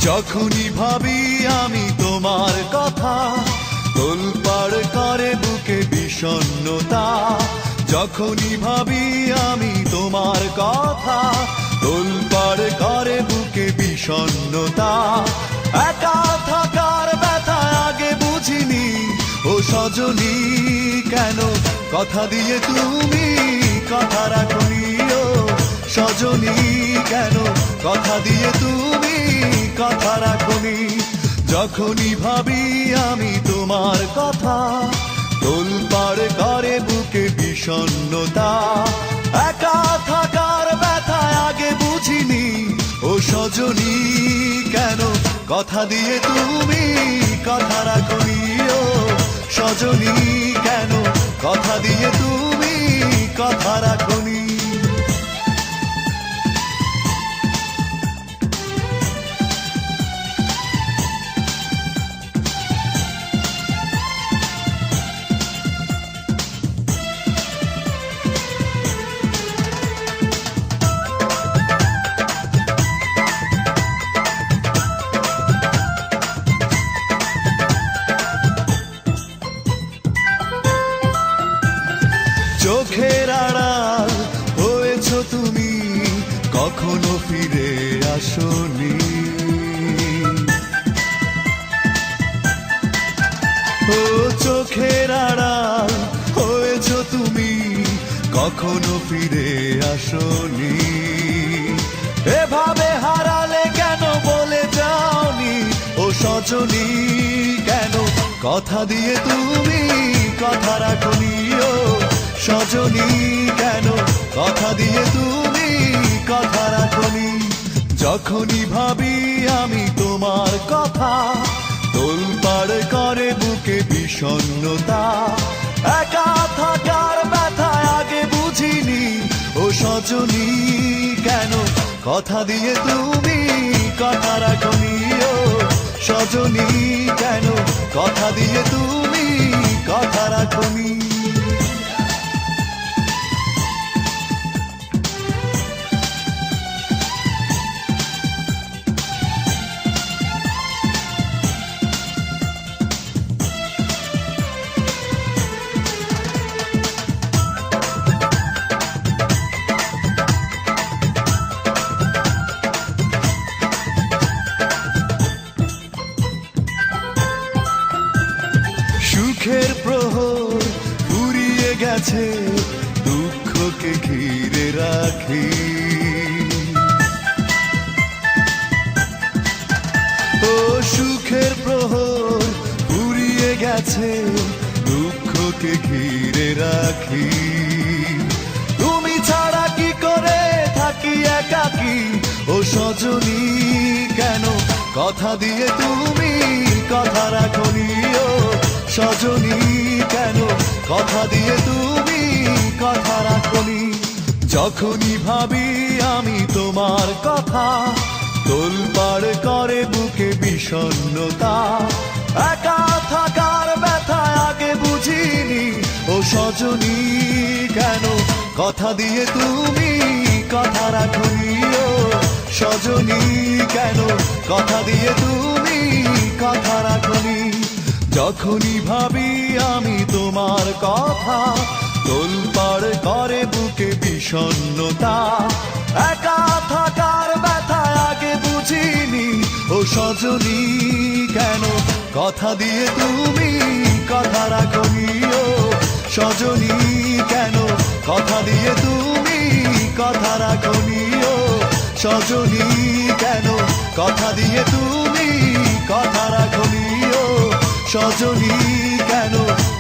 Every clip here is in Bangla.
যখনই ভাবি আমি তোমার কথা, তোলপাড় করে বুকে বিষণ্ণতা। যখনই ভাবি আমি তোমার কথা, তোলপাড় করে বুকে বিষণ্ণতা। একা থাকার ব্যথা আগে বুঝিনি, ও সজনী কেন কথা দিয়ে তুমি কথা রাখনি। ও সজনী কেন কথা দিয়ে তুমি কথা রাখনি। যখনই ভাবি আমি তোমার কথা, তোলপাড় করে বুকে বিষণ্ণতা। একা থাকার ব্যথা আগে বুঝিনি, ও সজনী কেন কথা দিয়ে তুমি কথা রাখনি। ও সজনী কেন কথা দিয়ে তুমি কথা রাখনি। চোখের আড়াল হয়েছ তুমি, কখনো ফিরে আসনি। ও চোখের আড়াল হয়েছ তুমি, কখনো ফিরে আসনি। এভাবে হারালে কেন বলে যাওনি, ও সজনী কেন কথা দিয়ে তুমি কথা রাখনি। ও সজনী কেন কথা দিয়ে তুমি কথা রাখনি। যখনই ভাবি আমি তোমার কথা, তোলপাড় করে বুকে বিষণ্ণতা। একা থাকার ব্যথা আগে বুঝিনি, ও সজনী কেন কথা দিয়ে তুমি কথা রাখনি। ও সজনী কেন কথা দিয়ে তুমি কথা রাখনি। সুখের প্রহর ফুরিয়ে গেছে, দুঃখকে ঘিরে রাখি। ও সুখের প্রহর ফুরিয়ে গেছে, দুঃখকে ঘিরে রাখি। তুমি ছাড়া কি করে থাকি একাকী, ও সজনী কেন কথা দিয়ে তুমি কথা রাখনি। ও সজনী কেন কথা দিয়ে তুমি কথা রাখনি। যখনই ভাবি আমি তোমার কথা, তোলপাড় করে বুকে বিষণ্ণতা। একা থাকার ব্যথা আগে বুঝিনি, ও সজনী কেন কথা দিয়ে তুমি কথা রাখনি। ও সজনী কেন কথা দিয়ে তুমি কথা রাখনি। যখনই ভাবি আমি তোমার কথা, তোলপাড় করে বুকে বিষণ্ণতা। একা থাকার ব্যথা আগে বুঝিনি, ও সজনী কেন কথা দিয়ে তুমি কথা রাখনি। ও সজনী কেন কথা দিয়ে তুমি কথা রাখনি। ও সজনী কেন কথা দিয়ে তুমি কথা রাখনি। ও সজনী কেন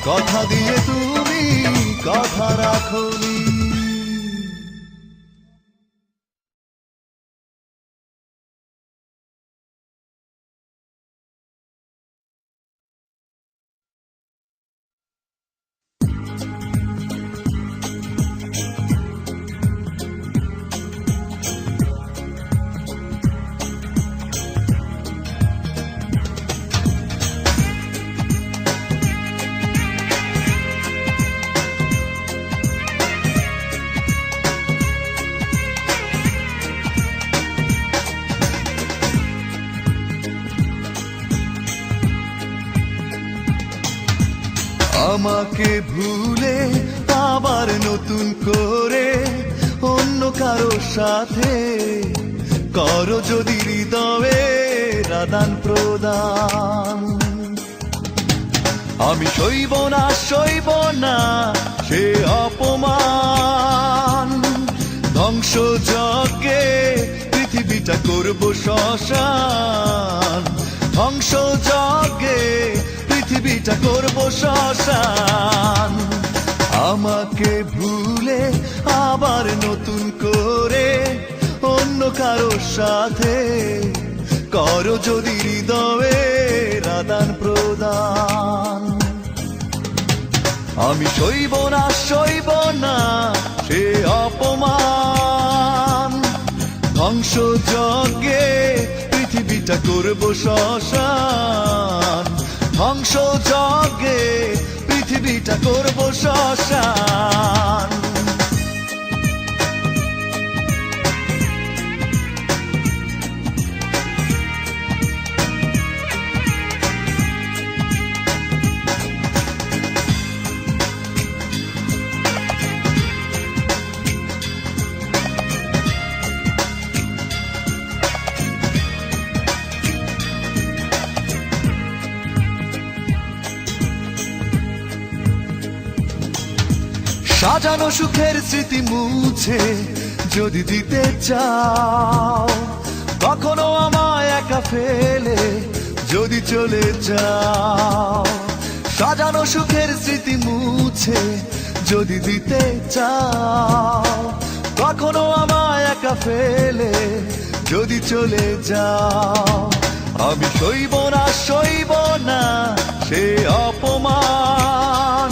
কথা দিয়ে তুমি কথা রাখনি। আমাকে ভুলে আবার নতুন করে অন্য কারো সাথে করো যদি হৃদয়ের আদান প্রদান। আমি সইব না সে অপমান, ধ্বংস যজ্ঞে পৃথিবীটা করব শ্মশান, ধ্বংস যজ্ঞে পৃথিবীটা করব শ্মশান। আমাকে ভুলে আবার নতুন করে অন্য কারো সাথে করো যদি হৃদয়ের আদান প্রদান। আমি সইব না সে অপমান, ধ্বংস যজ্ঞে পৃথিবীটা করব শ্মশান, ধ্বংস যজ্ঞে পৃথিবীটা করব শ্মশান। সাজানো সুখের স্মৃতি মুছে যদি দিতে চাও, কখনো আমায় একা ফেলে যদি চলে যাও। সাজানো সুখের স্মৃতি মুছে যদি দিতে চাও, কখনো আমায় একা ফেলে যদি চলে যাও। আমি সইব না সে অপমান,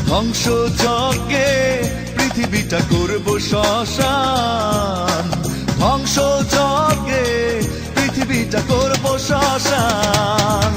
ধ্বংস যজ্ঞে পৃথিবীটা করব শ্মশান, ধ্বংস যজ্ঞে পৃথিবীটা করব শ্মশান।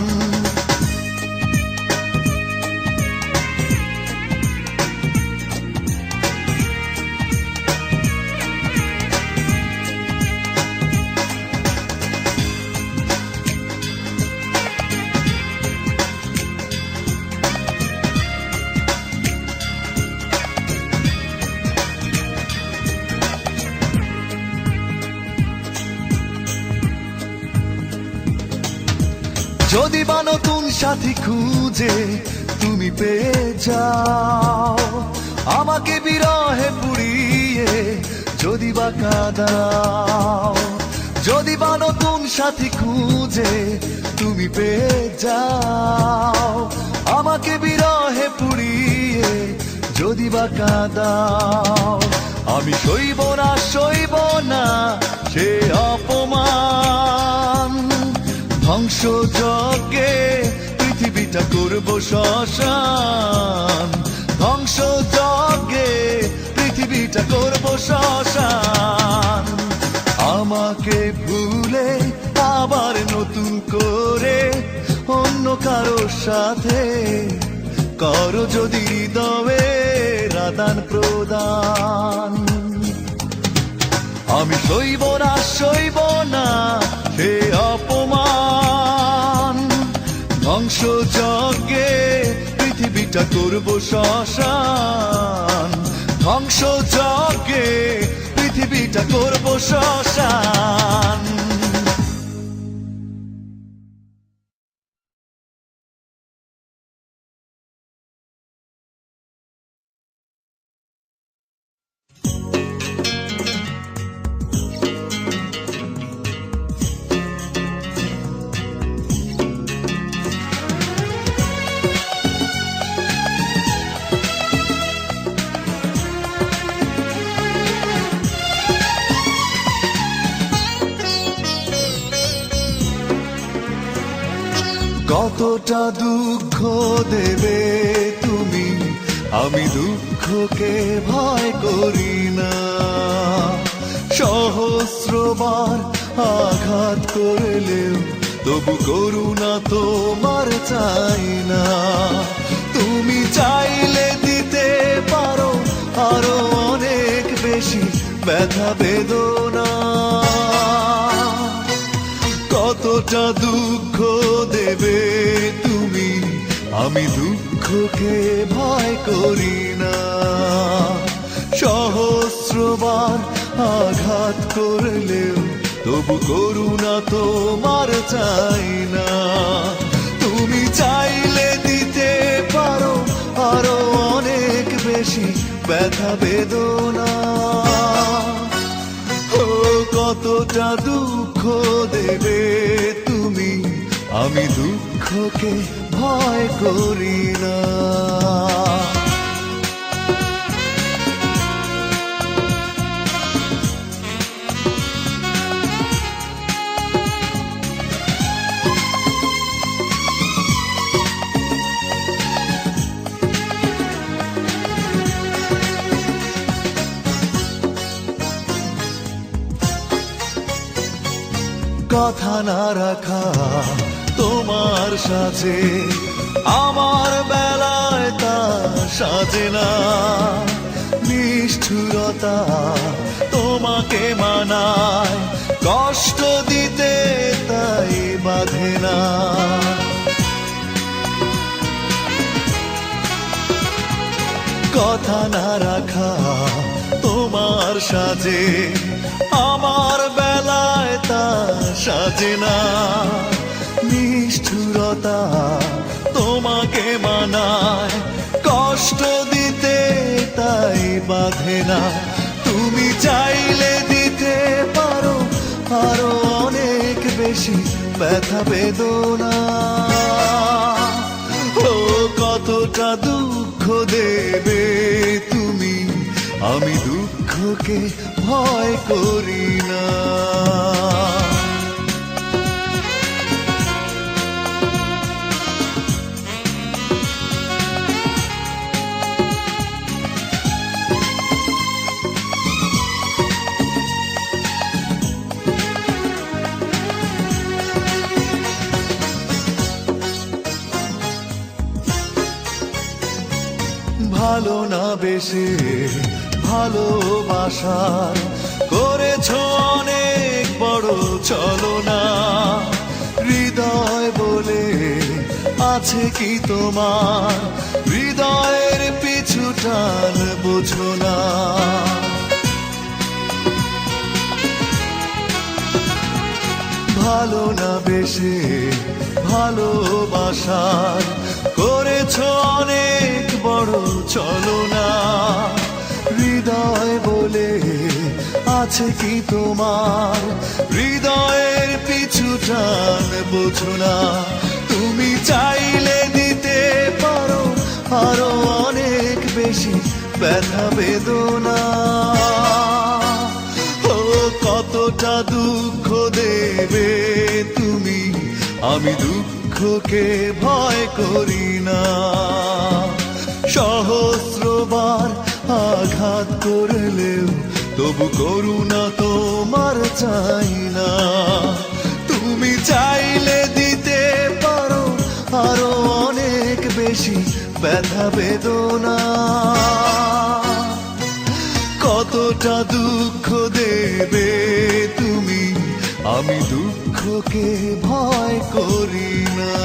যদি বা নতুন সাথী খুঁজে তুমি পেয়ে যাও, আমাকে বিরহে পুড়িয়ে যদি বা কাঁদাও। যদি বা নতুন সাথী খুঁজে তুমি পেয়ে যাও, আমাকে বিরহে পুড়িয়ে যদি বা কাঁদাও। আমি সইব না সে অপমান, ধ্বংস যজ্ঞে পৃথিবীটা করব শ্মশান, ধ্বংস যজ্ঞে পৃথিবীটা করব শ্মশান। আমাকে ভুলে আবার নতুন করে অন্য কারো সাথে করো যদি হৃদয়ের আদান প্রদান। আমি সইব না সে অপমান, ধ্বংস যজ্ঞে পৃথিবীটা করব শ্মশান, ধ্বংস যজ্ঞে পৃথিবীটা করব শ্মশান। কতটা দুঃখ দেবে তুমি, আমি দুঃখকে ভয় করি না। সহস্রবার আঘাত করলেও তবু করুণা তোমার চাই না। তুমি চাইলে দিতে পারো আরো অনেক বেশি ব্যথা বেদনা। কতটা দুঃখ দেবে তুমি, আমি দুঃখকে ভয় করি না। সহস্রবার আঘাত করলেও তবু করুণা তোমার চাই না। তুমি চাইলে দিতে পারো আরো অনেক বেশি ব্যথা বেদনা। ও কতটা দুঃখ দেবে তুমি, আমি দুঃখকে ভয় করি না। কথা না রাখা তোমার সাথে আমার বেলায় তা সাজে না। নিষ্ঠুরতা তোমাকে মানায়, কষ্ট দিতে তাই বাধে না। কথা না রাখা তোমার সাজে আমার বেলায় তা সাজে না। নিষ্ঠুরতা তোমাকে মানায়, কষ্ট দিতে তাই বাধে না। তুমি চাইলে দিতে পারো আরো অনেক বেশি ব্যথা বেদনা। ও কতটা দুঃখ দেবে তুমি, আমি দুঃখকে ভয় করি না। ভালো না বেশে ভালোবাসার করেছ অনেক বড় ছলনা। হৃদয় বলে আছে কি তোমার, হৃদয়ের পিছু টান বোঝো না। ভালো না বেশে ভালোবাসার করেছ অনেক বড় ছলনা। হৃদয় বলে আছে কি তোমার, হৃদয়ের পিছু টান বোঝো না। তুমি চাইলে দিতে পারো আরো অনেক বেশি ব্যথা বেদনা। ও কতটা দুঃখ দেবে তুমি, আমি দুঃখকে ভয় করি না। সহস্রবার আঘাত করলেও তবু করুণা তোমার চাই না। তুমি চাইলে দিতে পারো আরো অনেক বেশি ব্যথা বেদনা। কতটা দুঃখ দেবে তুমি, আমি দুঃখকে ভয় করি না।